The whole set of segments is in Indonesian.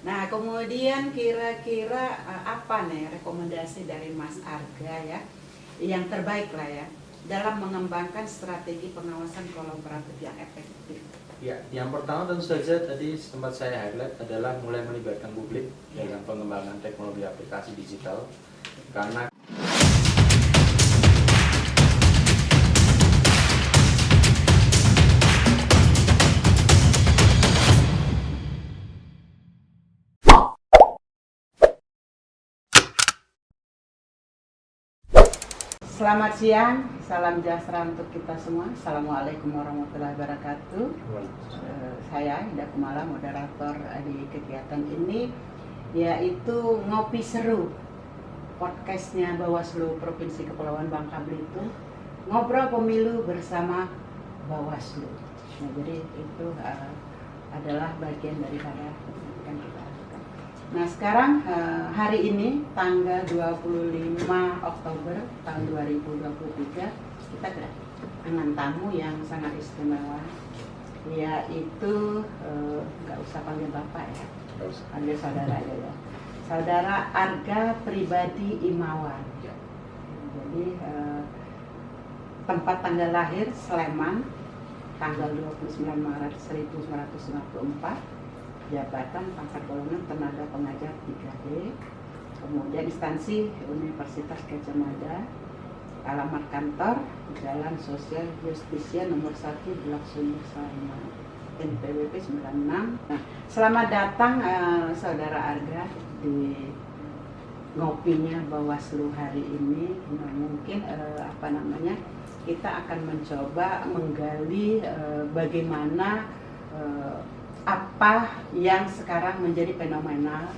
Nah, kemudian kira-kira apa nih rekomendasi dari Mas Arga ya, yang terbaik lah ya, dalam mengembangkan strategi pengawasan kolaboratif yang efektif? Ya, yang pertama tentu saja tadi sempat saya highlight adalah mulai melibatkan publik dalam pengembangan teknologi aplikasi digital. Karena Selamat siang, salam sejahtera untuk kita semua. Assalamualaikum warahmatullahi wabarakatuh. Saya Indah Kumala, moderator di kegiatan ini, yaitu Ngopi Seru, podcastnya Bawaslu Provinsi Kepulauan Bangka Belitung, ngobrol pemilu bersama Bawaslu. Nah, jadi itu adalah bagian daripada yang kita lakukan. Nah, sekarang hari ini tanggal 25 Oktober tahun 2023 kita dengan tamu yang sangat istimewa, yaitu nggak usah panggil bapak ya, panggil saudara aja ya, saudara Arga Pribadi Imawan. Jadi tempat tanggal lahir Sleman, tanggal 29 Maret 1954, jabatan pangkat kolonel tenaga pengajar 3D, kemudian instansi Universitas Gadjah Mada, alamat kantor Jalan Sosial Justisia nomor 1 Blok Sumur Sleman, NPWP 96. Nah, selamat datang saudara Arga di ngopinya Bawaslu hari ini. Nah, mungkin kita akan mencoba menggali bagaimana apa yang sekarang menjadi fenomenal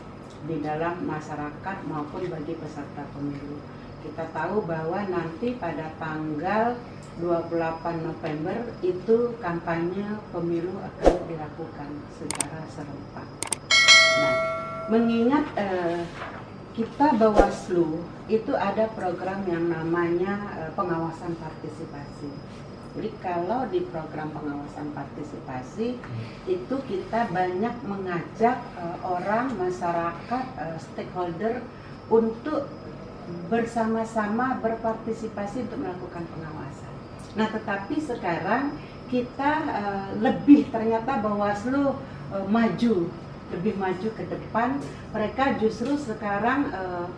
di dalam masyarakat maupun bagi peserta pemilu. Kita tahu bahwa nanti pada tanggal 28 November itu kampanye pemilu akan dilakukan secara serentak. Nah, mengingat kita Bawaslu itu ada program yang namanya pengawasan partisipasi. Jadi kalau di program pengawasan partisipasi itu kita banyak mengajak orang, masyarakat, stakeholder untuk bersama-sama berpartisipasi untuk melakukan pengawasan. Nah, tetapi sekarang kita ternyata Bawaslu lebih maju ke depan. Mereka justru sekarang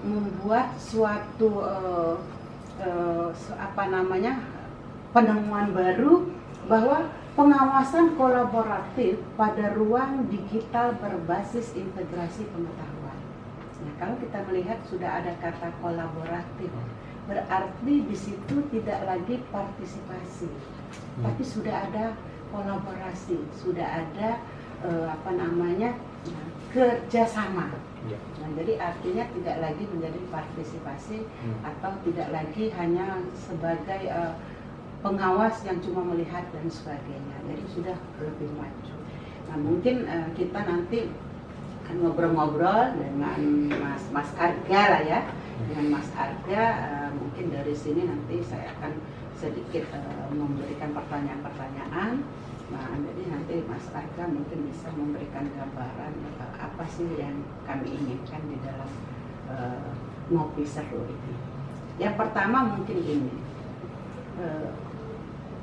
membuat suatu penemuan baru bahwa pengawasan kolaboratif pada ruang digital berbasis integrasi pengetahuan. Nah, kalau kita melihat sudah ada kata kolaboratif, berarti di situ tidak lagi partisipasi, tapi sudah ada kolaborasi, sudah ada kerjasama. Nah, jadi artinya tidak lagi menjadi partisipasi atau tidak lagi hanya sebagai pengawas yang cuma melihat dan sebagainya. Jadi sudah lebih maju. Nah, mungkin kita nanti akan ngobrol-ngobrol dengan Mas Arga lah ya. Dengan Mas Arga, mungkin dari sini nanti saya akan sedikit memberikan pertanyaan-pertanyaan. Nah, jadi nanti Mas Arga mungkin bisa memberikan gambaran apa sih yang kami inginkan di dalam ngopi seru ini. Yang pertama mungkin ini,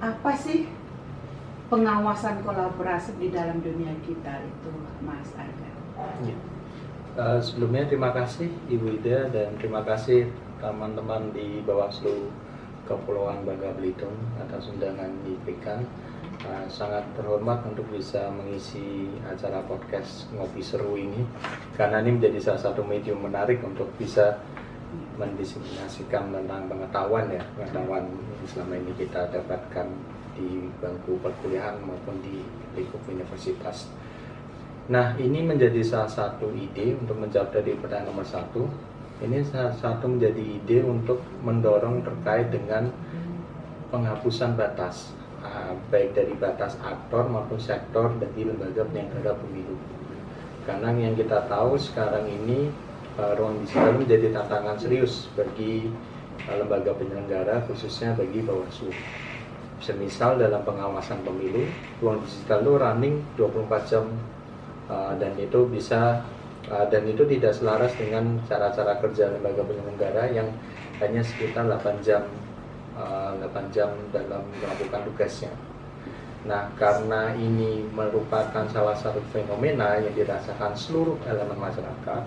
apa sih pengawasan kolaborasi di dalam dunia kita itu, Mas Arga? Ya. Sebelumnya terima kasih Ibu Ida dan terima kasih teman-teman di Bawaslu Kepulauan Bangka Belitung atas undangan diberikan. Sangat terhormat untuk bisa mengisi acara podcast Ngopi Seru ini, karena ini menjadi salah satu medium menarik untuk bisa mendiseminasikan tentang pengetahuan yang selama ini kita dapatkan di bangku perkuliahan maupun di lingkup universitas. Nah, ini menjadi salah satu ide untuk menjawab dari pertanyaan nomor 1. Ini salah satu menjadi ide untuk mendorong terkait dengan penghapusan batas, baik dari batas aktor maupun sektor bagi lembaga penyelenggara pemilu. Karena yang kita tahu sekarang ini ruang digital menjadi tantangan serius bagi lembaga penyelenggara, khususnya bagi Bawaslu. Semisal dalam pengawasan pemilu, ruang digital itu running 24 jam dan itu bisa dan itu tidak selaras dengan cara-cara kerja lembaga penyelenggara yang hanya sekitar 8 jam dalam melakukan tugasnya. Nah, karena ini merupakan salah satu fenomena yang dirasakan seluruh elemen masyarakat,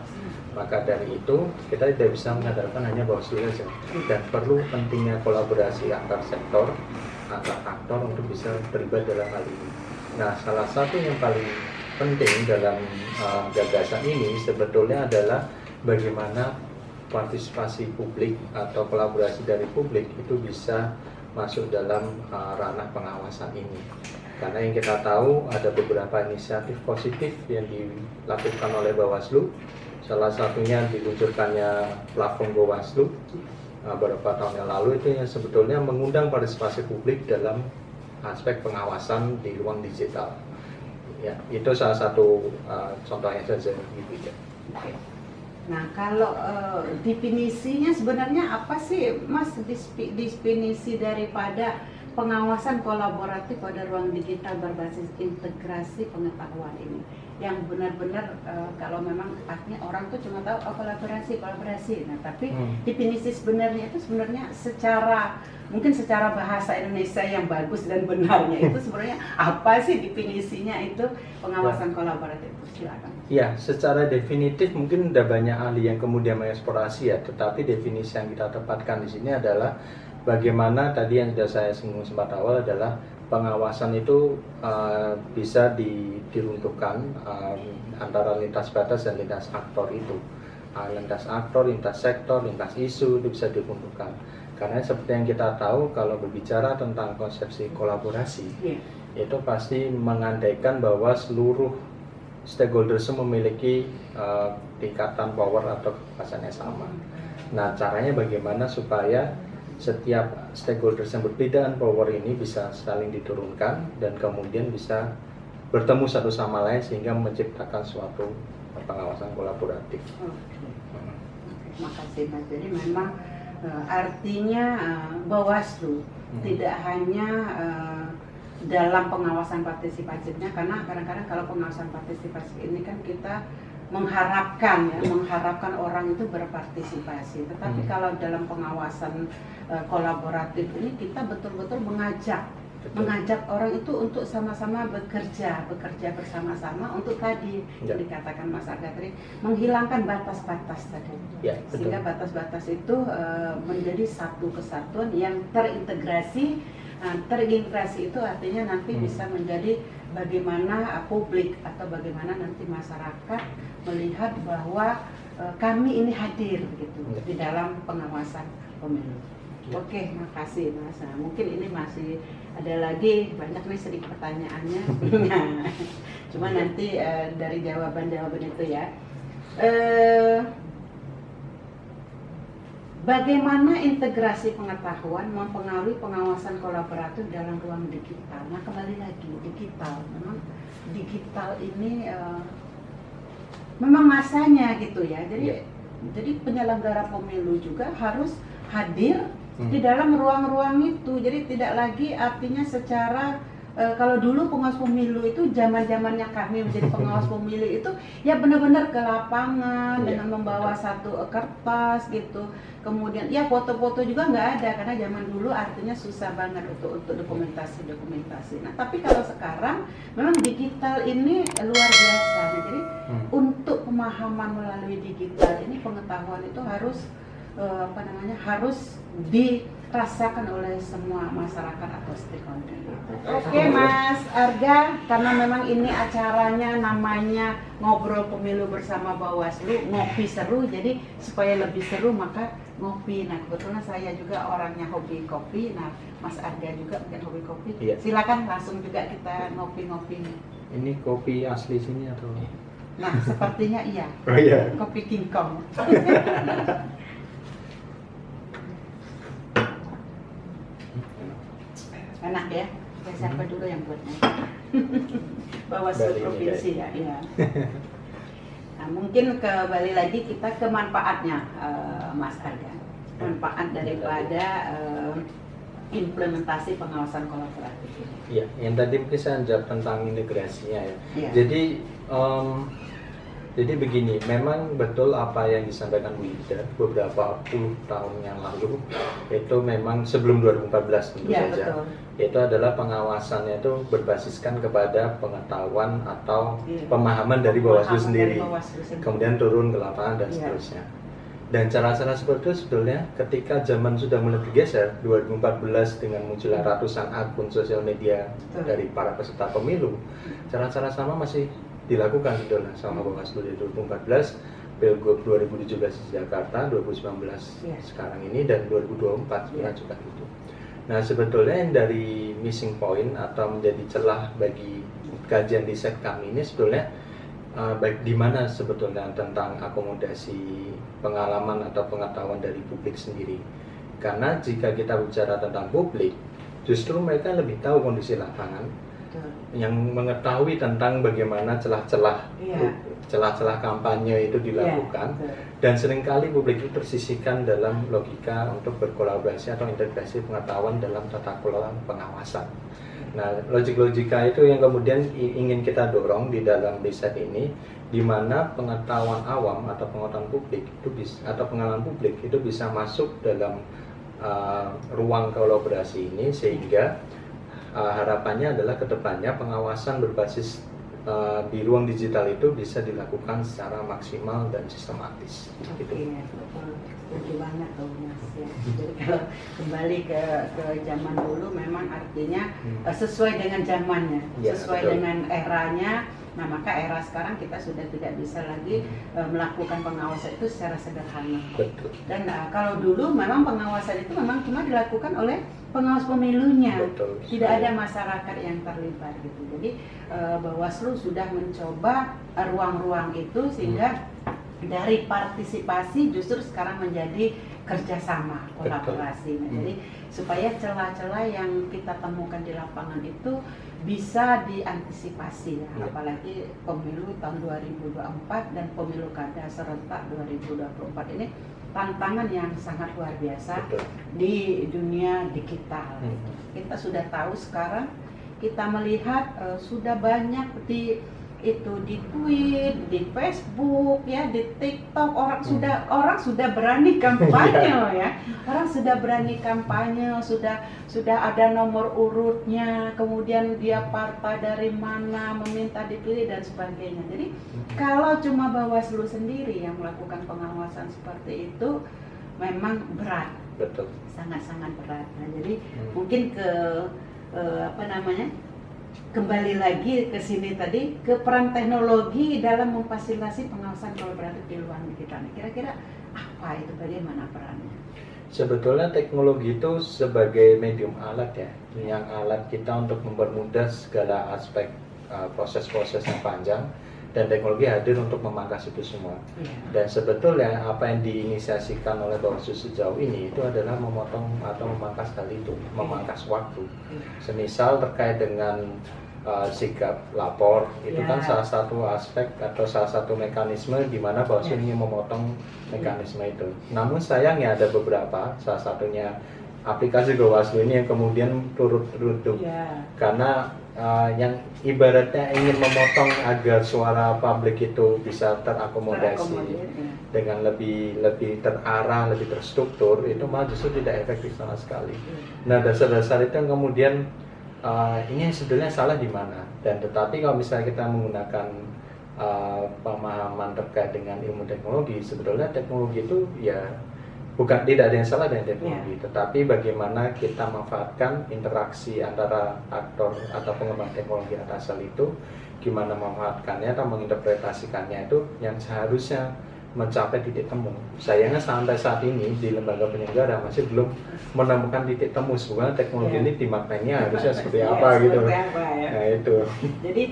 maka dari itu kita tidak bisa mengandalkan hanya Bawaslu saja, dan perlu pentingnya kolaborasi antar sektor, antar aktor untuk bisa terlibat dalam hal ini. Nah, salah satu yang paling penting dalam gagasan ini sebetulnya adalah bagaimana partisipasi publik atau kolaborasi dari publik itu bisa masuk dalam ranah pengawasan ini. Karena yang kita tahu ada beberapa inisiatif positif yang dilakukan oleh Bawaslu. Salah satunya diluncurkannya platform Bawaslu beberapa tahun yang lalu, itu yang sebetulnya mengundang partisipasi publik dalam aspek pengawasan di ruang digital. Ya, itu salah satu contohnya saja gitu ya. Oke. Nah, kalau definisinya sebenarnya apa sih, Mas, definisi daripada pengawasan kolaboratif pada ruang digital berbasis integrasi pengetahuan ini? Yang benar-benar kalau memang artinya orang tuh cuma tahu kolaborasi. Nah, tapi definisi sebenarnya itu sebenarnya mungkin secara bahasa Indonesia yang bagus dan benarnya itu sebenarnya apa sih definisinya itu pengawasan kolaboratif? Silakan. Ya, secara definitif mungkin ada banyak ahli yang kemudian mengeksplorasi ya, tetapi definisi yang kita tepatkan di sini adalah bagaimana tadi yang sudah saya singgung sempat awal adalah pengawasan itu bisa diruntuhkan antara lintas batas dan lintas aktor itu. Lintas aktor, lintas sektor, lintas isu itu bisa diruntuhkan. Karena seperti yang kita tahu kalau berbicara tentang konsepsi kolaborasi, itu pasti mengandaikan bahwa seluruh stakeholders memiliki tingkatan power atau kekuasaan yang sama. Nah, caranya bagaimana supaya setiap stakeholders yang berbeda power ini bisa saling diturunkan dan kemudian bisa bertemu satu sama lain sehingga menciptakan suatu pengawasan kolaboratif. Terima kasih, Mas. Jadi memang artinya Bawaslu tidak hanya dalam pengawasan partisipatifnya, karena kadang-kadang kalau pengawasan partisipatif ini kan kita mengharapkan orang itu berpartisipasi, tetapi kalau dalam pengawasan kolaboratif ini kita betul-betul mengajak orang itu untuk sama-sama bekerja bersama-sama untuk tadi yang dikatakan Mas Arga tadi, menghilangkan batas-batas tadi, sehingga batas-batas itu menjadi satu kesatuan yang terintegrasi. Terintegrasi itu artinya nanti bisa menjadi bagaimana publik atau bagaimana nanti masyarakat melihat bahwa kami ini hadir gitu di dalam pengawasan pemilu. Oke, makasih Mas. Nah, mungkin ini masih ada lagi banyak nih sedikit pertanyaannya. Cuma nanti dari jawaban-jawaban itu ya. Bagaimana integrasi pengetahuan mempengaruhi pengawasan kolaboratif dalam ruang digital? Nah, kembali lagi digital, memang digital ini memang masanya gitu ya. Jadi penyelenggara pemilu juga harus hadir di dalam ruang-ruang itu. Jadi tidak lagi artinya secara kalau dulu pengawas pemilu itu zaman-zamannya kami menjadi pengawas pemilu itu ya benar-benar ke lapangan dengan membawa satu kertas gitu. Kemudian ya foto-foto juga nggak ada karena zaman dulu artinya susah banget untuk dokumentasi. Nah, tapi kalau sekarang memang digital ini luar biasa. Nah, jadi untuk pemahaman melalui digital ini pengetahuan itu harus harus dirasakan oleh semua masyarakat atau stakeholder. Oke, Mas Arga, karena memang ini acaranya namanya Ngobrol Pemilu bersama Bawaslu, ngopi seru, jadi supaya lebih seru maka ngopi. Nah, kebetulan saya juga orangnya hobi kopi. Nah, Mas Arga juga mungkin hobi kopi. Silakan langsung juga kita ngopi-ngopi. Ini kopi asli sini atau? Nah, sepertinya iya. Oh iya. Kopi King Kong. Enak ya? Siapa dulu yang buatnya? Bawaslu provinsi ya. Nah, mungkin kembali lagi kita ke manfaatnya, Mas Arga. Manfaat daripada implementasi pengawasan kolaboratif ini. Iya, yang tadi mungkin saya jawab tentang integrasinya ya. Ya. Jadi Jadi begini, memang betul apa yang disampaikan Bu Ida beberapa puluh tahun yang lalu, itu memang sebelum 2014 tentu Ya, saja. betul. Itu adalah pengawasannya itu berbasiskan kepada pengetahuan atau pemahaman dari Bawaslu sendiri, kemudian turun ke lapangan dan seterusnya. Dan cara-cara seperti itu sebetulnya ketika zaman sudah mulai bergeser, 2014 dengan munculnya ratusan akun sosial media dari para peserta pemilu, cara-cara sama masih dilakukan sebetulnya sama Bawaslu di 2014, Pilgub 2017 di Jakarta, 2019 sekarang ini, dan 2024 juga gitu. Nah, sebetulnya yang dari missing point atau menjadi celah bagi kajian riset kami ini sebetulnya baik di mana sebetulnya tentang akomodasi pengalaman atau pengetahuan dari publik sendiri. Karena jika kita bicara tentang publik, justru mereka lebih tahu kondisi lapangan, yang mengetahui tentang bagaimana celah-celah kampanye itu dilakukan, dan seringkali publik itu tersisihkan dalam logika untuk berkolaborasi atau integrasi pengetahuan dalam tata kelola pengawasan. Nah, logika itu yang kemudian ingin kita dorong di dalam riset ini, di mana pengetahuan awam atau pengetahuan publik itu atau pengalaman publik itu bisa masuk dalam ruang kolaborasi ini, sehingga harapannya adalah kedepannya pengawasan berbasis di ruang digital itu bisa dilakukan secara maksimal dan sistematis. Oke, betul. Setuju banget tuh Mas ya. Jadi kalau kembali ke zaman dulu memang artinya sesuai dengan zamannya, sesuai dengan eranya. Nah, maka era sekarang kita sudah tidak bisa lagi melakukan pengawasan itu secara sederhana. Betul. Dan kalau dulu memang pengawasan itu memang cuma dilakukan oleh pengawas pemilunya, betul, tidak ada masyarakat yang terlibat gitu. Jadi Bawaslu sudah mencoba ruang-ruang itu sehingga dari partisipasi justru sekarang menjadi kerjasama, kolaborasi. Nah, jadi supaya celah-celah yang kita temukan di lapangan itu bisa diantisipasi ya. Apalagi pemilu tahun 2024 dan pemilu kada serentak 2024 ini tantangan yang sangat luar biasa di dunia digital. Kita sudah tahu sekarang, kita melihat sudah banyak di tweet, di Facebook, ya, di TikTok, orang sudah berani kampanye ya. Orang sudah berani kampanye, sudah ada nomor urutnya, kemudian dia partai dari mana, meminta dipilih dan sebagainya. Jadi kalau cuma Bawaslu sendiri yang melakukan pengawasan seperti itu memang berat. Betul. Sangat-sangat berat. Nah, jadi mungkin kembali lagi ke sini tadi, ke peran teknologi dalam memfasilitasi pengawasan kolaboratif di luar digital. Kira-kira apa itu, bagaimana perannya? Sebetulnya teknologi itu sebagai medium alat ya, yang alat kita untuk mempermudah segala aspek proses-proses yang panjang, dan teknologi hadir untuk memangkas itu semua. Dan sebetulnya apa yang diinisiasikan oleh Bawaslu sejauh ini itu adalah memotong atau memangkas hal itu, memangkas waktu. Semisal terkait dengan sikap lapor, itu kan salah satu aspek atau salah satu mekanisme di mana Bawaslu ingin memotong mekanisme itu. Namun sayangnya ada beberapa, salah satunya aplikasi Bawaslu ini yang kemudian turut redup karena yang ibaratnya ingin memotong agar suara publik itu bisa terakomodasi dengan lebih terarah, lebih terstruktur, itu malah justru tidak efektif sama sekali. Nah, dasar-dasar itu yang kemudian ini sebetulnya salah di mana. Dan tetapi kalau misalnya kita menggunakan pemahaman terkait dengan ilmu teknologi, sebetulnya teknologi itu ya tidak ada yang salah dengan teknologi, tetapi bagaimana kita memanfaatkan interaksi antara aktor atau pengembang teknologi atas hal itu, gimana memanfaatkannya atau menginterpretasikannya itu yang seharusnya mencapai titik temu. Sayangnya sampai saat ini di lembaga penyelenggara masih belum menemukan titik temu sebenarnya teknologi ini dimaknainya harusnya seperti apa gitu. Nah itu. Jadi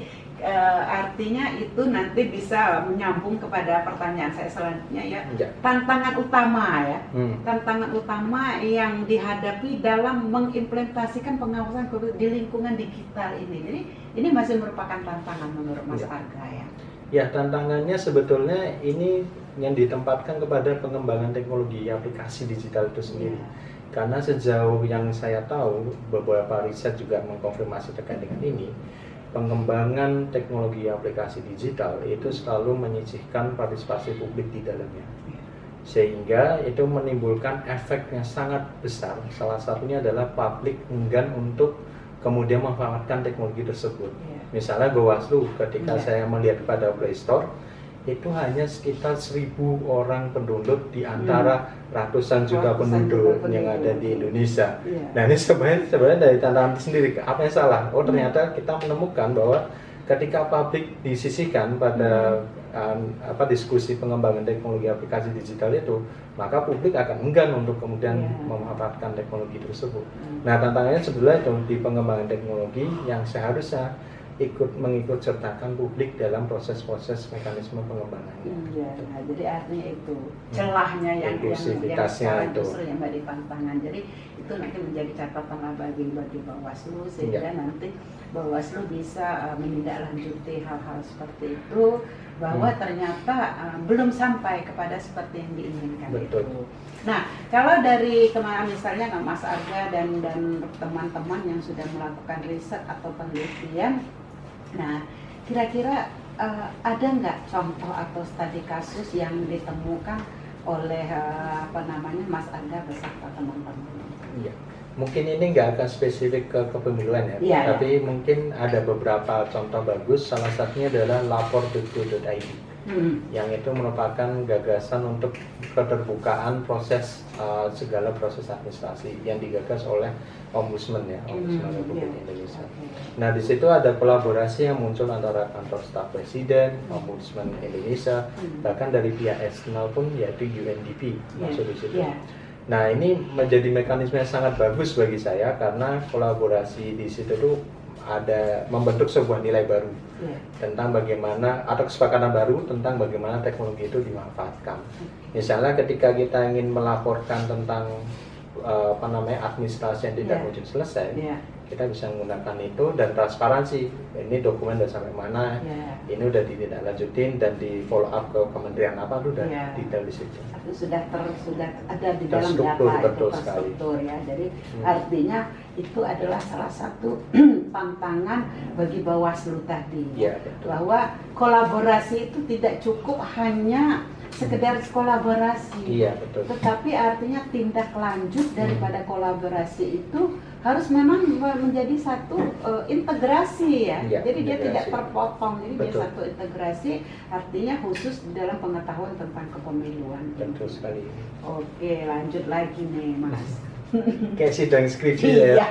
artinya itu nanti bisa menyambung kepada pertanyaan saya selanjutnya ya. Tantangan utama ya, tantangan utama yang dihadapi dalam mengimplementasikan pengawasan di lingkungan digital ini. Jadi ini masih merupakan tantangan menurut Mas Arga ya. Ya, tantangannya sebetulnya ini yang ditempatkan kepada pengembangan teknologi aplikasi digital itu sendiri. Karena sejauh yang saya tahu, beberapa riset juga mengkonfirmasi terkait dengan ini, pengembangan teknologi aplikasi digital itu selalu menyisihkan partisipasi publik di dalamnya, sehingga itu menimbulkan efek yang sangat besar. Salah satunya adalah publik enggan untuk kemudian memanfaatkan teknologi tersebut. Misalnya Bawaslu, ketika saya melihat pada Play Store, itu hanya sekitar 1.000 orang pendownload di antara ratusan juta penduduk yang ada di Indonesia. Nah, ini sebenarnya dari tantangan sendiri, apa yang salah? Oh, ternyata kita menemukan bahwa ketika publik disisihkan pada diskusi pengembangan teknologi aplikasi digital itu, maka publik akan enggan untuk kemudian memanfaatkan teknologi tersebut. Nah, tantangannya sebenarnya itu di pengembangan teknologi yang seharusnya mengikut sertakan publik dalam proses-proses mekanisme pengembangannya. Iya, nah, jadi artinya itu celahnya yang sekarang justru yang Mbak dipantangan. Jadi itu nanti menjadi catatan bagi Bawaslu, sehingga nanti Bawaslu bisa menindaklanjuti hal-hal seperti itu, bahwa ternyata belum sampai kepada seperti yang diinginkan. Betul. Itu. Nah, kalau dari kemarin misalnya Mas Arga dan teman-teman yang sudah melakukan riset atau penelitian, nah kira-kira ada nggak contoh atau studi kasus yang ditemukan oleh Mas Arga beserta teman-teman? Iya. Mungkin ini nggak akan spesifik ke kepemiluan ya, tapi mungkin ada beberapa contoh bagus. Salah satunya adalah lapor.go.id, yang itu merupakan gagasan untuk keterbukaan proses segala proses administrasi yang digagas oleh Ombudsman Ombudsman Republik Indonesia. Nah, di situ ada kolaborasi yang muncul antara kantor staf presiden, Ombudsman Indonesia, bahkan dari pihak eksternal pun, yaitu UNDP masuk di situ. Nah, ini menjadi mekanisme yang sangat bagus bagi saya karena kolaborasi di situ tuh ada membentuk sebuah nilai baru tentang bagaimana, atau kesepakatan baru tentang bagaimana teknologi itu dimanfaatkan. Misalnya ketika kita ingin melaporkan tentang administrasi yang tidak kunjung selesai, kita bisa menggunakan itu, dan transparansi. Ini dokumen udah sampai mana, ini udah ditindaklanjutin dan di follow up ke kementerian apa, itu udah detail di situ. Itu sudah ada di dalam data itu terstruktur ya. Jadi artinya itu adalah salah satu tantangan bagi Bawaslu tadi, bahwa kolaborasi itu tidak cukup hanya sekedar kolaborasi, tetapi artinya tindak lanjut daripada kolaborasi itu harus memang menjadi satu integrasi ya. Jadi dia tidak terpotong, jadi dia satu integrasi, artinya khusus dalam pengetahuan tentang kepemiluan. Betul sekali. Oke, lanjut lagi nih Mas. Kayak sidang skripsi ya.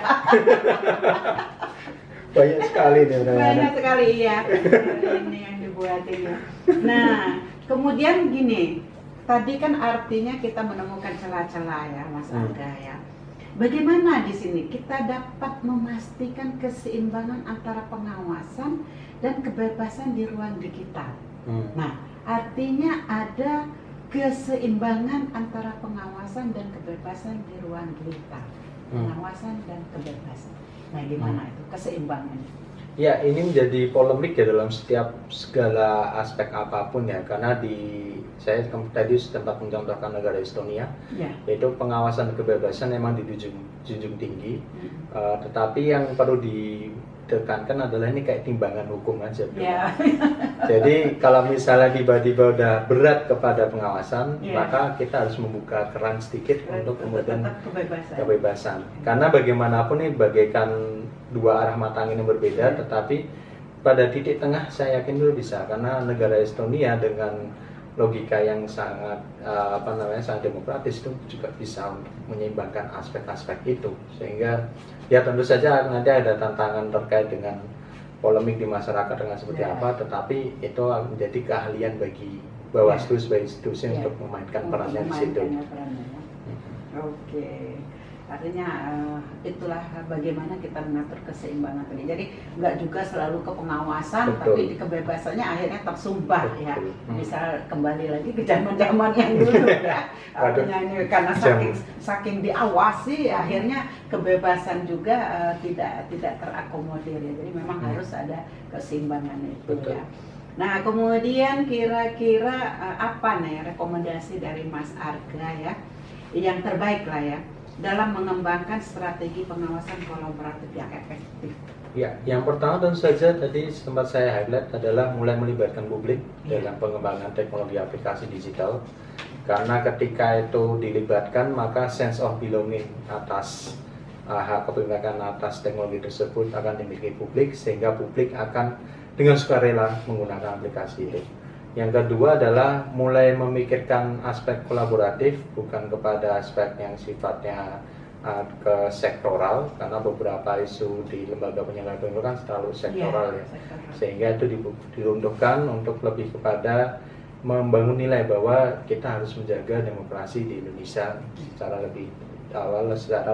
Banyak sekali nih. Banyak sekali iya. Ini yang dibuatin ya. Nah, kemudian gini, tadi kan artinya kita menemukan celah-celah ya Mas Arga ya. Bagaimana di sini kita dapat memastikan keseimbangan antara pengawasan dan kebebasan di ruang digital? Nah, artinya ada keseimbangan antara pengawasan dan kebebasan di ruang digital. Pengawasan dan kebebasan. Nah, gimana itu keseimbangannya? Ya, ini menjadi polemik ya dalam segala aspek apapun ya, karena saya tadi sempat mencontohkan negara Estonia, yaitu pengawasan dan kebebasan memang dijunjung tinggi, tetapi yang perlu ditekankan adalah ini kayak timbangan hukum aja. Jadi kalau misalnya tiba-tiba udah berat kepada pengawasan, maka kita harus membuka keran sedikit untuk kemudian kebebasan. Karena bagaimanapun ini bagaikan dua arah mata angin yang berbeda, tetapi pada titik tengah saya yakin dulu bisa, karena negara Estonia dengan logika yang sangat sangat demokratis itu juga bisa menyeimbangkan aspek-aspek itu, sehingga ya tentu saja nanti ada tantangan terkait dengan polemik di masyarakat dengan seperti apa, tetapi itu menjadi keahlian bagi Bawaslu sebagai institusi untuk memainkan perannya di situ. Oke. Artinya itulah bagaimana kita mengatur keseimbangan tadi. Jadi nggak juga selalu ke pengawasan, tapi di kebebasannya akhirnya tersumbat ya. Bisa kembali lagi ke zaman-zaman yang dulu ya. Artinya ini karena saking diawasi, akhirnya kebebasan juga tidak terakomodir ya. Jadi memang harus ada keseimbangan itu ya. Nah, kemudian kira-kira apa nih rekomendasi dari Mas Arga ya, yang terbaik lah ya dalam mengembangkan strategi pengawasan kolaboratif yang efektif Ya, yang pertama tentu saja tadi sempat saya highlight adalah mulai melibatkan publik dalam pengembangan teknologi aplikasi digital. Karena ketika itu dilibatkan, maka sense of belonging atas hak kepemilikan atas teknologi tersebut akan dimiliki publik, sehingga publik akan dengan sukarela menggunakan aplikasi itu. Yang kedua adalah mulai memikirkan aspek kolaboratif, bukan kepada aspek yang sifatnya ke sektoral, karena beberapa isu di lembaga penyelenggara pemilu kan selalu sektoral ya. Sehingga itu diruntuhkan untuk lebih kepada membangun nilai bahwa kita harus menjaga demokrasi di Indonesia secara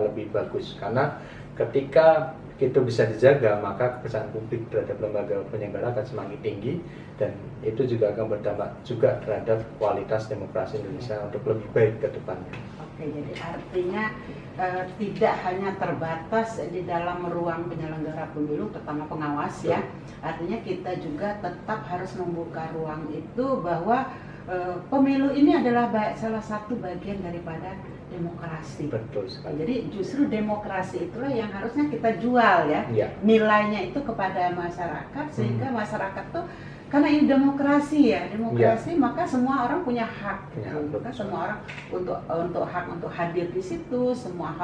lebih bagus, karena ketika itu bisa dijaga, maka kepercayaan publik terhadap lembaga penyelenggara akan semakin tinggi, dan itu juga akan berdampak juga terhadap kualitas demokrasi Indonesia untuk lebih baik ke depannya. Oke, jadi artinya tidak hanya terbatas di dalam ruang penyelenggara pemilu, terutama pengawas ya. Artinya kita juga tetap harus membuka ruang itu bahwa pemilu ini adalah salah satu bagian daripada demokrasi. Betul sekali. Jadi justru demokrasi itulah yang harusnya kita jual ya. Nilainya itu kepada masyarakat, sehingga masyarakat tuh, karena ini demokrasi ya, maka semua orang punya hak, maka semua orang untuk hak untuk hadir di situ, semua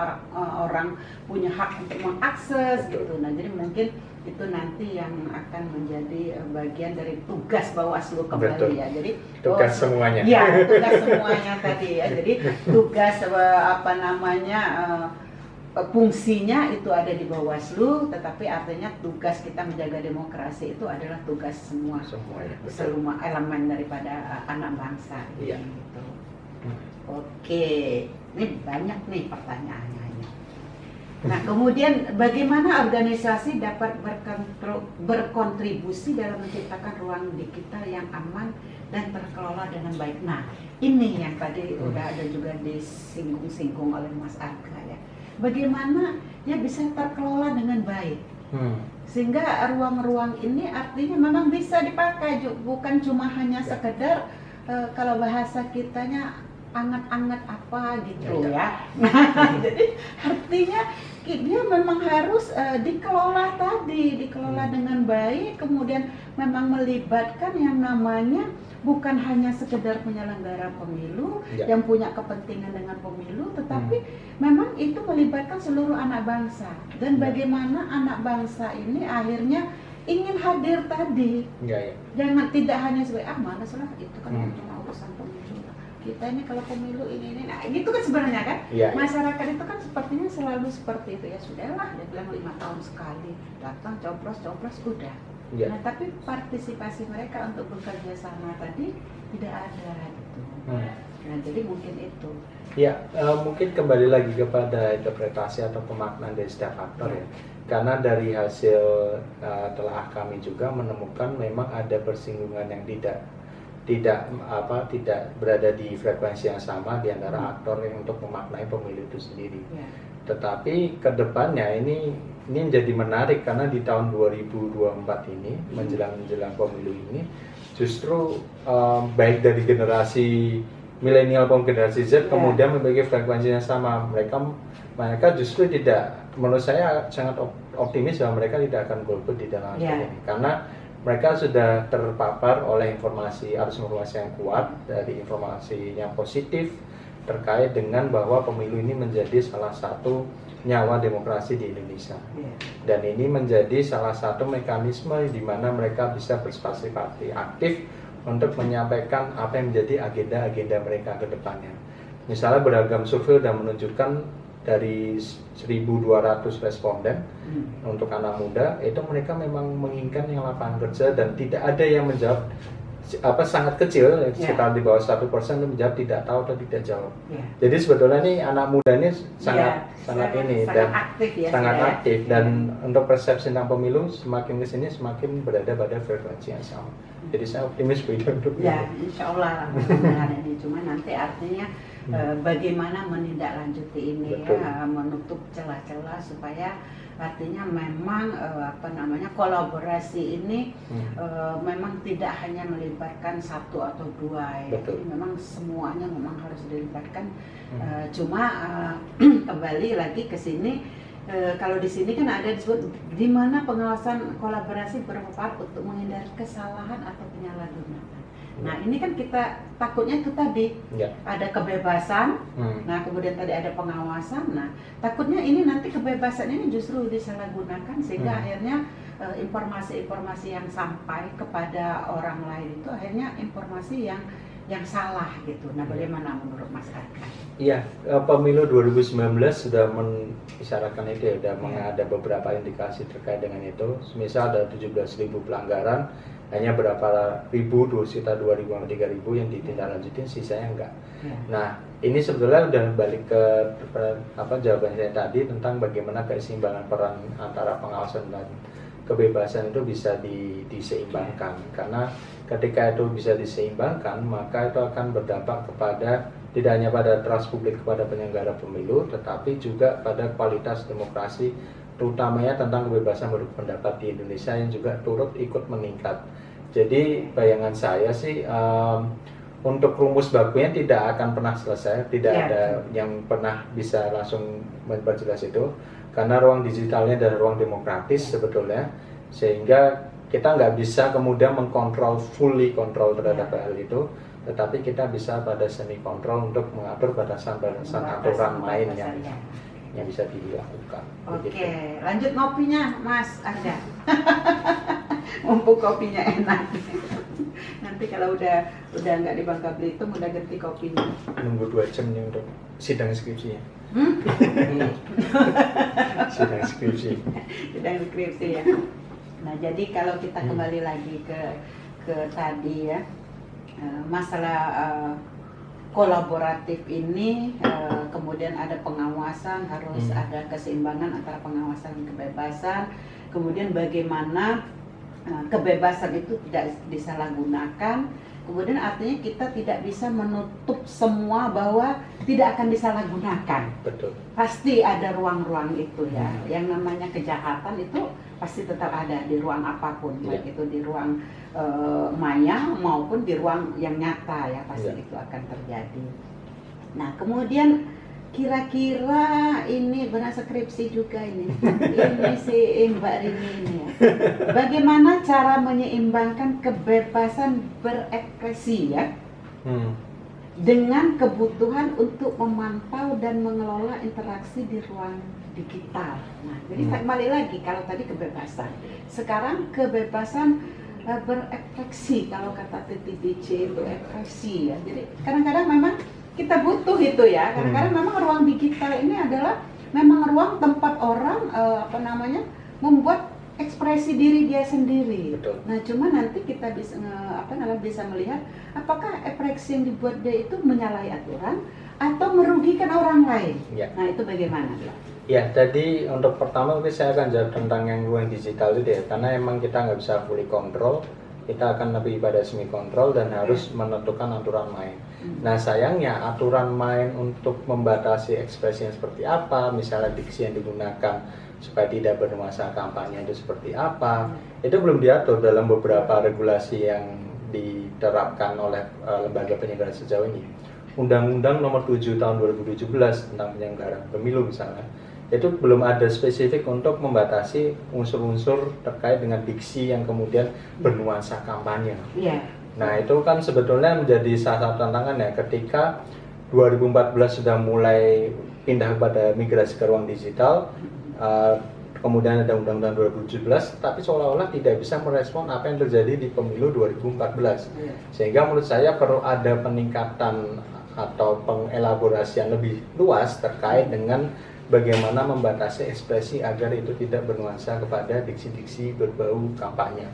orang punya hak untuk mengakses gitu. Nah, jadi mungkin itu nanti yang akan menjadi bagian dari tugas Bawaslu kembali ya. Jadi tugas semuanya. Ya, tugas semuanya tadi ya. Jadi tugas fungsinya itu ada di Bawaslu, tetapi artinya tugas kita menjaga demokrasi itu adalah tugas semua elemen daripada anak bangsa. Iya. Gitu. Oke, ini banyak nih pertanyaannya. Nah, kemudian bagaimana organisasi dapat berkontribusi dalam menciptakan ruang digital yang aman dan terkelola dengan baik? Nah, ini yang tadi udah ada juga disinggung-singgung oleh Mas Arga ya. Bagaimana ya bisa terkelola dengan baik, sehingga ruang-ruang ini artinya memang bisa dipakai, bukan cuma hanya sekedar kalau bahasa kitanya anget-anget apa gitu ya. Nah, jadi artinya dia memang harus dikelola dengan baik, kemudian memang melibatkan yang namanya bukan hanya sekedar penyelenggara pemilu yang punya kepentingan dengan pemilu, tetapi memang itu melibatkan seluruh anak bangsa. Dan bagaimana anak bangsa ini akhirnya ingin hadir tadi. Jangan tidak hanya sebagai malas lah, itu kan cuma urusan pemilu. Kita ini kalau pemilu ini, nah gitu kan sebenarnya kan. Masyarakat itu kan sepertinya selalu seperti itu ya, sudahlah dia bilang 5 tahun sekali datang coblos udah. Nah, tapi partisipasi mereka untuk bekerja sama tadi tidak ada gitu. Nah, jadi mungkin itu. Ya, mungkin kembali lagi kepada interpretasi atau pemaknaan dari setiap aktor ya. Karena dari hasil telah kami juga menemukan memang ada persinggungan yang tidak berada di frekuensi yang sama di antara aktor yang untuk memaknai pemilu itu sendiri. Tetapi kedepannya ini menjadi menarik, karena di tahun 2024 ini menjelang pemilu ini justru baik dari generasi milenial maupun generasi Z kemudian memiliki frekuensi yang sama. Mereka justru tidak, menurut saya sangat optimis bahwa mereka tidak akan golput di dalam ini, karena mereka sudah terpapar oleh arus informasi yang kuat, dari informasi yang positif terkait dengan bahwa pemilu ini menjadi salah satu nyawa demokrasi di Indonesia. Dan ini menjadi salah satu mekanisme di mana mereka bisa berpartisipasi aktif untuk menyampaikan apa yang menjadi agenda-agenda mereka ke depannya. Misalnya beragam survei sudah menunjukkan dari 1.200 responden untuk anak muda, itu mereka memang menginginkan yang lapangan kerja, dan tidak ada yang menjawab sangat kecil, sekitar di bawah 1% itu menjawab tidak tahu atau tidak jawab. Jadi sebetulnya nih anak muda ini sangat aktif dan untuk persepsi tentang pemilu semakin kesini semakin berada pada frekuensi yang sama. Jadi saya optimis untuk insya Allah mudah-mudahan ini, cuma nanti artinya bagaimana menindaklanjuti ini menutup celah-celah supaya artinya memang kolaborasi ini memang tidak hanya melibatkan satu atau dua ya. Jadi memang semuanya memang harus dilibatkan. Cuma kembali lagi ke sini kalau di sini kan ada disebut di mana pengawasan kolaborasi bermanfaat untuk menghindari kesalahan atau penyalahgunaan. Nah ini kan kita takutnya itu tadi ada kebebasan, nah kemudian tadi ada pengawasan, nah takutnya ini nanti kebebasan ini justru disalahgunakan sehingga akhirnya informasi-informasi yang sampai kepada orang lain itu akhirnya informasi yang salah gitu. Nah bagaimana menurut Mas Arkan? Iya, pemilu 2019 sudah mengisyaratkan itu ya, sudah ada beberapa indikasi terkait dengan itu. Misal ada 17.000 pelanggaran, hanya berapa ribu, 2.000, 2.000, 3.000 yang ditindaklanjutin, sisanya enggak. Nah, ini sebetulnya udah balik ke jawaban saya tadi tentang bagaimana keseimbangan peran antara pengawasan dan kebebasan itu bisa diseimbangkan. Karena ketika itu bisa diseimbangkan, maka itu akan berdampak kepada tidak hanya pada trust publik kepada penyelenggara pemilu, tetapi juga pada kualitas demokrasi, terutamanya tentang kebebasan berpendapat di Indonesia yang juga turut ikut meningkat. Jadi bayangan saya sih untuk rumus bakunya tidak akan pernah selesai, tidak ada yang pernah bisa langsung memperjelas itu, karena ruang digitalnya adalah ruang demokratis sebetulnya, sehingga kita nggak bisa kemudian mengkontrol, fully kontrol terhadap hal itu, tetapi kita bisa pada semi kontrol untuk mengatur batasan-batasan aturan main yang bisa dilakukan. Oke, lanjut ngopinya Mas Arga. Mumpung kopinya enak. Nanti kalau udah nggak di Bangka Belitung udah ganti kopinya. Nunggu 2 jam nih untuk sidang skripsi ya. Sidang skripsi. Sidang skripsi ya. Nah jadi kalau kita kembali lagi ke tadi ya, masalah kolaboratif ini, kemudian ada pengawasan, harus ada keseimbangan antara pengawasan dan kebebasan, kemudian bagaimana kebebasan itu tidak disalahgunakan, kemudian artinya kita tidak bisa menutup semua bahwa tidak akan disalahgunakan. Betul. Pasti ada ruang-ruang itu ya, yang namanya kejahatan itu pasti tetap ada di ruang apapun, baik itu di ruang maya maupun di ruang yang nyata ya, pasti itu akan terjadi. Nah kemudian kira-kira ini benar skripsi juga ini si Mbak Rini ini ya. Bagaimana cara menyeimbangkan kebebasan berekspresi ya dengan kebutuhan untuk memantau dan mengelola interaksi di ruang digital. Nah, jadi kembali lagi kalau tadi kebebasan, sekarang kebebasan berekspresi, kalau kata TTBC itu ekspresi ya. Jadi kadang-kadang memang kita butuh itu ya. Kadang-kadang memang ruang digital ini adalah memang ruang tempat orang membuat ekspresi diri dia sendiri. Betul. Nah, cuma nanti kita bisa bisa melihat apakah ekspresi yang dibuat dia itu menyalahi aturan atau merugikan orang lain. Ya. Nah, itu bagaimana? Ya, tadi untuk pertama mungkin saya akan jawab tentang yang ruang digital itu ya, karena emang kita nggak bisa fully control, kita akan lebih pada semi kontrol dan harus menentukan aturan main. Nah sayangnya aturan main untuk membatasi ekspresi yang seperti apa, misalnya diksi yang digunakan supaya tidak bernuansa kampanye itu seperti apa, itu belum diatur dalam beberapa regulasi yang diterapkan oleh lembaga penyelenggara sejauh ini. Undang-Undang Nomor 7 Tahun 2017 tentang penyelenggaraan pemilu misalnya, itu belum ada spesifik untuk membatasi unsur-unsur terkait dengan diksi yang kemudian bernuansa kampanye. Nah itu kan sebetulnya menjadi salah satu tantangan ya, ketika 2014 sudah mulai pindah pada migrasi ke ruang digital, kemudian ada Undang-Undang 2017, tapi seolah-olah tidak bisa merespon apa yang terjadi di pemilu 2014. Sehingga menurut saya perlu ada peningkatan atau pengelaborasian lebih luas terkait dengan bagaimana membatasi ekspresi agar itu tidak bernuansa kepada diksi-diksi berbau kampanye.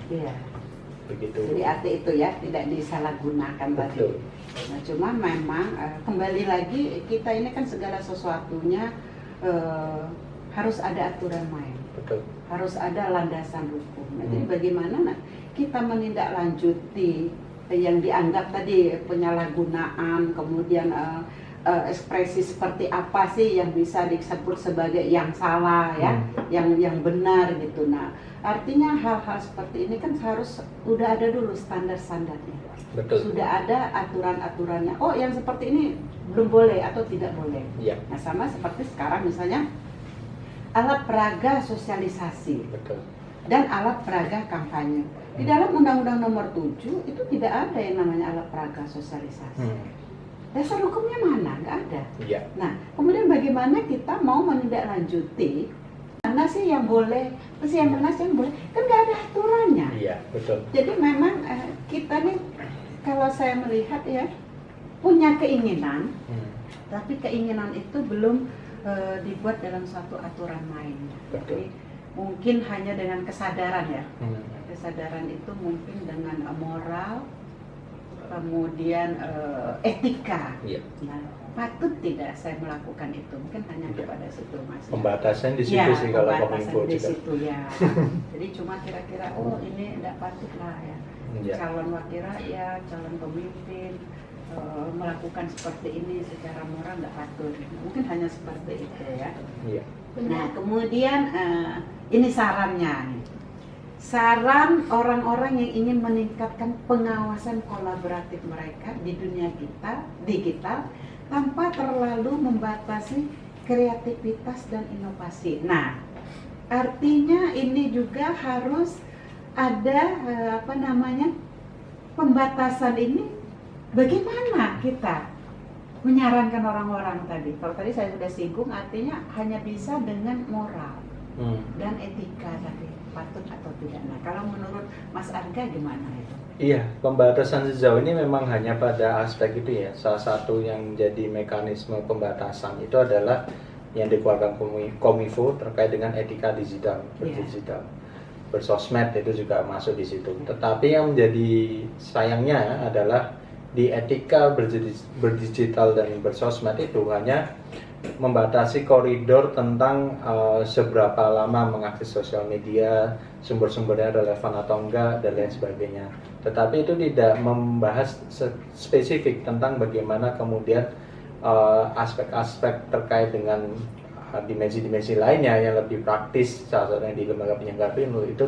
Begitu. Jadi arti itu ya, tidak disalahgunakan tadi. Nah, cuma memang kembali lagi kita ini kan segala sesuatunya harus ada aturan main. Betul. Harus ada landasan hukum. Nah, jadi bagaimana kita menindaklanjuti yang dianggap tadi penyalahgunaan, kemudian ekspresi seperti apa sih yang bisa disebut sebagai yang salah ya, yang benar gitu. Nah, artinya hal-hal seperti ini kan harus udah ada dulu standar-standarnya. Betul. Sudah ada aturan-aturannya. Oh, yang seperti ini belum boleh atau tidak boleh. Ya. Nah, sama seperti sekarang misalnya alat peraga sosialisasi Betul. dan alat peraga kampanye. Di dalam Undang-Undang Nomor 7 itu tidak ada yang namanya alat peraga sosialisasi. Dasar hukumnya mana? Nggak ada. Iya. Nah, kemudian bagaimana kita mau menindaklanjuti mana sih yang boleh, terus yang mana sih yang boleh? Kan nggak ada aturannya. Iya, betul. Jadi memang kita nih, kalau saya melihat ya, punya keinginan, tapi keinginan itu belum dibuat dalam suatu aturan main. Betul. Jadi mungkin hanya dengan kesadaran ya. Kesadaran itu mungkin dengan moral, kemudian etika. Iya. Nah, patut tidak saya melakukan itu, mungkin hanya Iya. kepada situ Mas. Pembatasan di situ Ya, sih kalau pembatasan Kominfo di juga. situ ya. Jadi cuma kira-kira ini tidak patut lah ya. Iya. Calon wakil rakyat, calon pemimpin melakukan seperti ini secara moral nggak patut. Mungkin hanya seperti itu ya. Iya. Nah, kemudian ini sarannya. Saran orang-orang yang ingin meningkatkan pengawasan kolaboratif mereka di dunia digital tanpa terlalu membatasi kreativitas dan inovasi. Nah, artinya ini juga harus ada pembatasan ini. Bagaimana kita menyarankan orang-orang tadi? Kalau tadi saya sudah singgung, artinya hanya bisa dengan moral dan etika tadi, patut atau tidak. Nah, kalau menurut Mas Arga gimana itu? Iya, pembatasan sejauh ini memang hanya pada aspek itu ya. Salah satu yang jadi mekanisme pembatasan itu adalah yang dikeluarkan Kominfo terkait dengan etika digital, berdigital. Bersosmed itu juga masuk di situ. Tetapi yang menjadi sayangnya adalah di etika berdigital dan bersosmed itu hanya membatasi koridor tentang seberapa lama mengakses sosial media, sumber-sumbernya relevan atau enggak, dan lain sebagainya. Tetapi itu tidak membahas spesifik tentang bagaimana kemudian aspek-aspek terkait dengan dimensi-dimensi lainnya yang lebih praktis, salah satunya di lembaga penyelenggara pemilu itu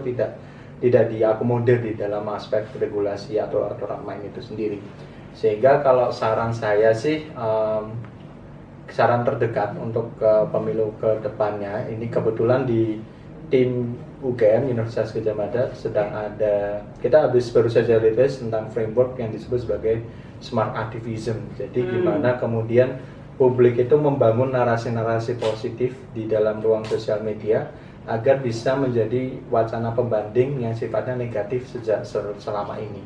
tidak diakomodir di dalam aspek regulasi atau aturan main itu sendiri. Sehingga kalau saran saya sih, saran terdekat untuk pemilu ke depannya, ini kebetulan di tim UGM Universitas Gadjah Mada sedang ada, kita baru saja rilis tentang framework yang disebut sebagai smart activism. Jadi gimana kemudian publik itu membangun narasi-narasi positif di dalam ruang sosial media agar bisa menjadi wacana pembanding yang sifatnya negatif selama ini.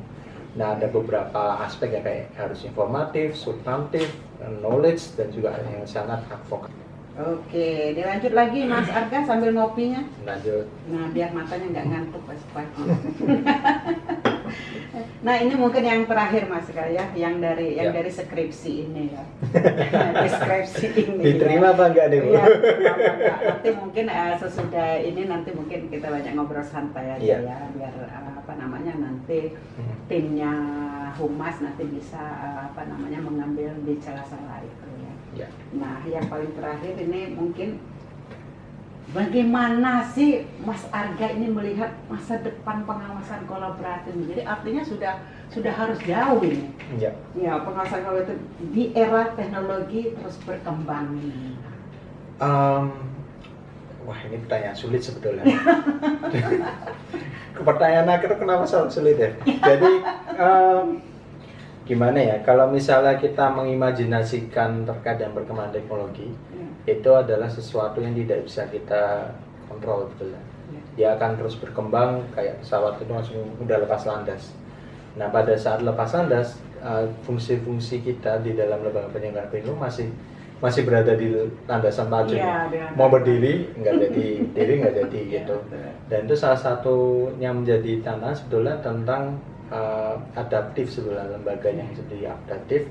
Nah, ada beberapa aspek ya, kayak harus informatif, substantif, knowledge, dan juga yang sangat advokat. Oke, dilanjut lagi Mas Arga sambil ngopinya. Lanjut. Nah, biar matanya nggak ngantuk pas pagi. Nah, ini mungkin yang terakhir Mas ya, yang dari skripsi ini ya. Deskripsi ini. Diterima apa enggak nih, Bu? Iya, nanti mungkin sesudah ini nanti mungkin kita banyak ngobrol santai aja ya, biar nanti timnya Humas nanti bisa mengambil di celah-celah itu ya. Ya. Nah, yang paling terakhir ini mungkin bagaimana sih Mas Arga ini melihat masa depan pengawasan kolaboratif? Jadi artinya sudah harus jauh ini. Ya. Ya, pengawasan kolaboratif di era teknologi terus berkembang ini. Wah, ini pertanyaan sulit sebetulnya. Pertanyaan akhir kenapa selalu sulit ya? Jadi gimana ya? Kalau misalnya kita mengimajinasikan terkait dengan perkembangan teknologi, itu adalah sesuatu yang tidak bisa kita kontrol, betul ya. Dia akan terus berkembang kayak pesawat itu langsung udah lepas landas. Nah, pada saat lepas landas, fungsi-fungsi kita di dalam lembaga penyelenggara pemilu masih berada di landasan pacu. Mau berdiri nggak jadi gitu. Dan itu salah satu yang menjadi tantangan sebetulnya tentang adaptif sebetulnya, lembaga yang jadi adaptif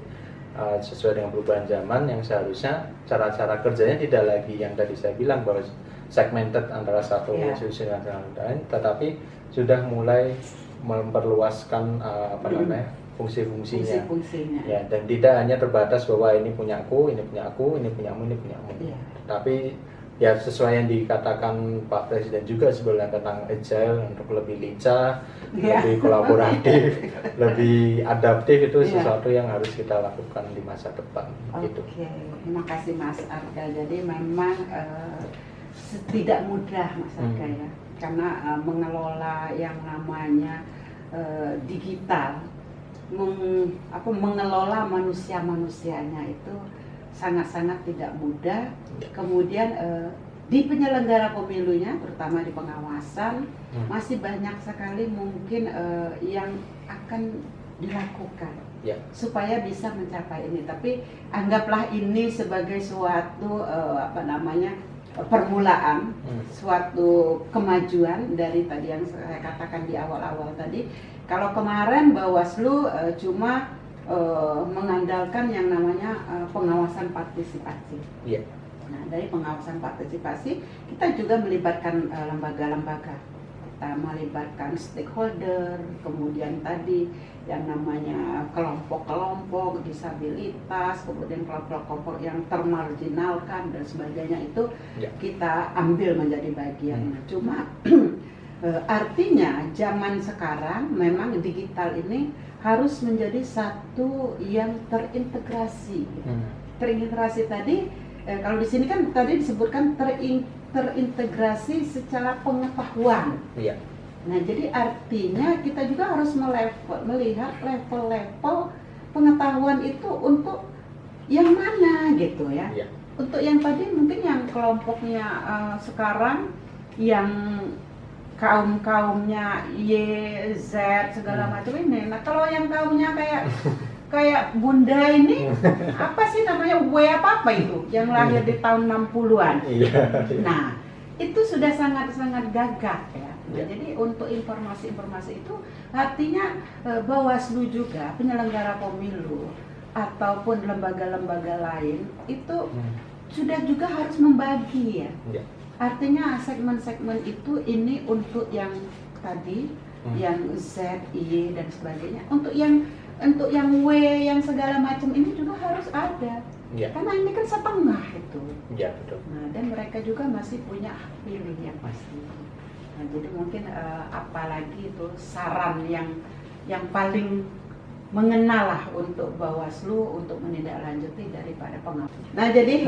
sesuai dengan perubahan zaman, yang seharusnya cara-cara kerjanya tidak lagi yang tadi saya bilang bahwa segmented antara satu institusi dan lain, tetapi sudah mulai memperluaskan fungsi-fungsinya. Ya, dan tidak hanya terbatas bahwa ini punya aku, ini punyamu. Ya. Tapi ya sesuai yang dikatakan Pak Presiden juga sebenarnya tentang agile, untuk lebih lincah, lebih kolaboratif, lebih adaptif, itu sesuatu yang harus kita lakukan di masa depan. Gitu. Oke, terima kasih Mas Arga. Jadi memang tidak mudah Mas Arga ya, karena mengelola yang namanya digital, mengelola manusia-manusianya itu sangat-sangat tidak mudah. Kemudian di penyelenggara pemilunya, terutama di pengawasan, masih banyak sekali mungkin yang akan dilakukan supaya bisa mencapai ini. Tapi anggaplah ini sebagai suatu permulaan, suatu kemajuan dari tadi yang saya katakan di awal-awal tadi. Kalau kemarin Bawaslu cuma mengandalkan yang namanya pengawasan partisipasi. Nah, dari pengawasan partisipasi kita juga melibatkan lembaga-lembaga, kita melibatkan stakeholder, kemudian tadi yang namanya kelompok-kelompok disabilitas, kemudian kelompok-kelompok yang termarginalkan dan sebagainya itu kita ambil menjadi bagian. Cuma artinya zaman sekarang memang digital ini harus menjadi satu yang terintegrasi. Terintegrasi tadi kalau di sini kan tadi disebutkan terintegrasi secara pengetahuan. Nah, jadi artinya kita juga harus melihat level-level pengetahuan itu untuk yang mana gitu ya. Untuk yang tadi mungkin yang kelompoknya sekarang yang kaumnya Y, Z segala macam ini. Nah, kalau yang kaumnya kayak Bunda ini apa sih namanya apa itu yang lahir di tahun 60-an. Nah, itu sudah sangat-sangat gagah ya. Nah, jadi untuk informasi-informasi itu artinya Bawaslu juga penyelenggara pemilu ataupun lembaga-lembaga lain itu sudah juga harus membagi ya. Artinya segmen-segmen itu ini untuk yang tadi yang Z, Y dan sebagainya. Untuk yang W yang segala macam ini juga harus ada. Karena ini kan setengah itu. Betul. Nah, dan mereka juga masih punya hak pilih yang pasti. Nah, jadi mungkin apalagi itu saran yang paling mengenal lah untuk Bawaslu untuk menindaklanjuti daripada pengawas. Nah, jadi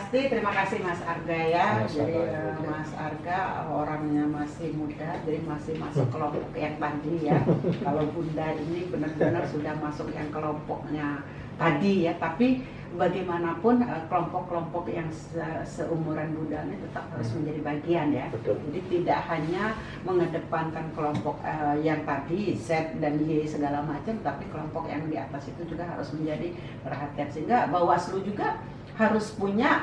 terima kasih Mas Arga ya. Jadi Mas Arga orangnya masih muda, jadi masih masuk kelompok yang tadi ya. Kalau Bunda ini benar-benar sudah masuk yang kelompoknya tadi ya, tapi bagaimanapun kelompok-kelompok yang seumuran Bunda ini tetap harus menjadi bagian ya. Jadi tidak hanya mengedepankan kelompok yang tadi Z dan Y segala macam, tapi kelompok yang di atas itu juga harus menjadi perhatian, sehingga Bawaslu juga harus punya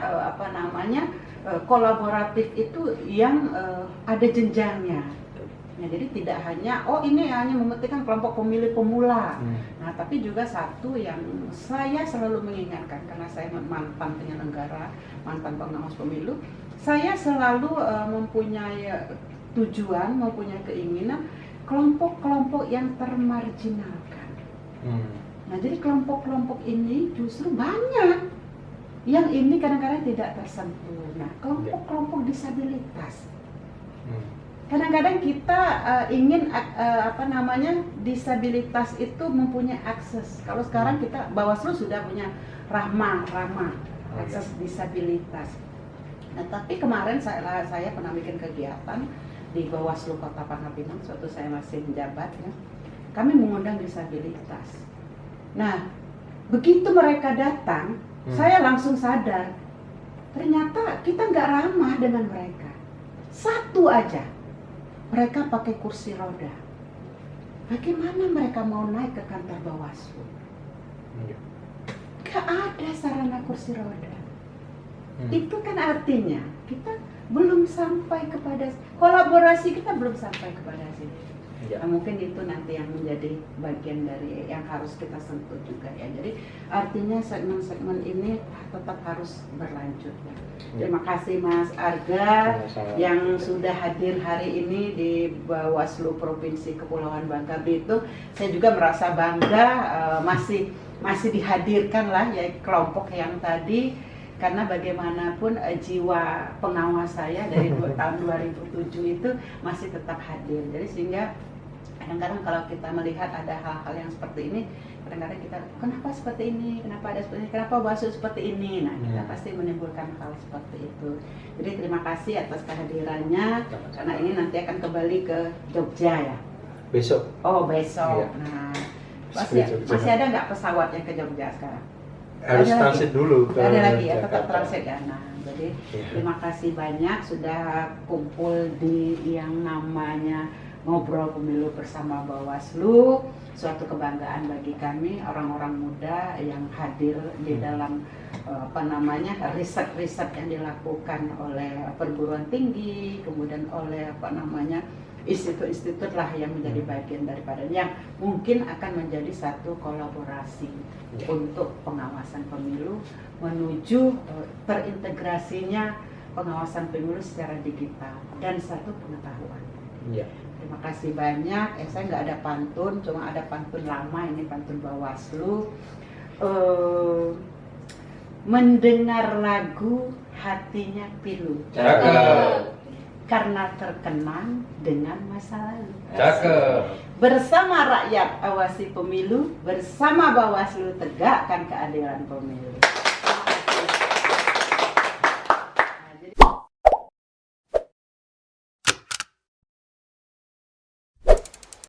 kolaboratif itu yang ada jenjangnya. Nah, jadi tidak hanya ini hanya mementingkan kelompok pemilih pemula. Nah, tapi juga satu yang saya selalu mengingatkan, karena saya mantan penyelenggara, mantan pengawas pemilu, saya selalu mempunyai tujuan, mempunyai keinginan kelompok-kelompok yang termarginalkan. Nah, jadi kelompok-kelompok ini justru banyak yang ini kadang-kadang tidak tersentuh. Nah, kelompok-kelompok disabilitas. Kadang-kadang kita ingin disabilitas itu mempunyai akses. Kalau sekarang kita Bawaslu sudah punya Rahma akses disabilitas. Nah, tapi kemarin saya pernah bikin kegiatan di Bawaslu Kota Pangkal Pinang, suatu saya masih menjabat ya. Kami mengundang disabilitas. Nah, begitu mereka datang, saya langsung sadar ternyata kita nggak ramah dengan mereka. Satu aja, mereka pakai kursi roda. Bagaimana mereka mau naik ke kantor Bawaslu? Gak ada sarana kursi roda. Itu kan artinya kita belum sampai kepada kolaborasi, kita belum sampai kepada situ. Nah, mungkin itu nanti yang menjadi bagian dari yang harus kita sentuh juga ya. Jadi artinya segmen-segmen ini tetap harus berlanjut ya. Terima kasih Mas Arga yang sudah hadir hari ini di Bawaslu Provinsi Kepulauan Bangka Belitung. Saya juga merasa bangga masih dihadirkan lah ya kelompok yang tadi, karena bagaimanapun jiwa pengawas saya dari tahun 2007 itu masih tetap hadir. Jadi sehingga kadang-kadang kalau kita melihat ada hal-hal yang seperti ini, kadang-kadang kita kenapa seperti ini, kenapa ada seperti ini, kenapa Bawaslu seperti ini. Nah, kita pasti menimbulkan hal seperti itu. Jadi terima kasih atas kehadirannya, karena ini nanti akan kembali ke Jogja ya. Besok. Oh, besok. Iya. Nah, Jogja. masih ada nggak pesawat yang ke Jogja sekarang? Harus Ada transit dulu ke ada lagi ya, tetap Jakarta. transit ya. Nah, jadi terima kasih banyak sudah kumpul di yang namanya ngobrol pemilu bersama Bawaslu. Suatu kebanggaan bagi kami orang-orang muda yang hadir di dalam riset-riset yang dilakukan oleh perguruan tinggi, kemudian oleh institut-institut lah yang menjadi bagian daripada yang mungkin akan menjadi satu kolaborasi untuk pengawasan pemilu menuju terintegrasinya pengawasan pemilu secara digital dan satu pengetahuan. Ya. Terima kasih banyak. Saya nggak ada pantun, cuma ada pantun lama, ini pantun Bawaslu. Mendengar lagu hatinya pilu. Cakep. Karena terkenang dengan masa lalu. Cakep. Bersama rakyat awasi pemilu, bersama Bawaslu tegakkan keadilan pemilu.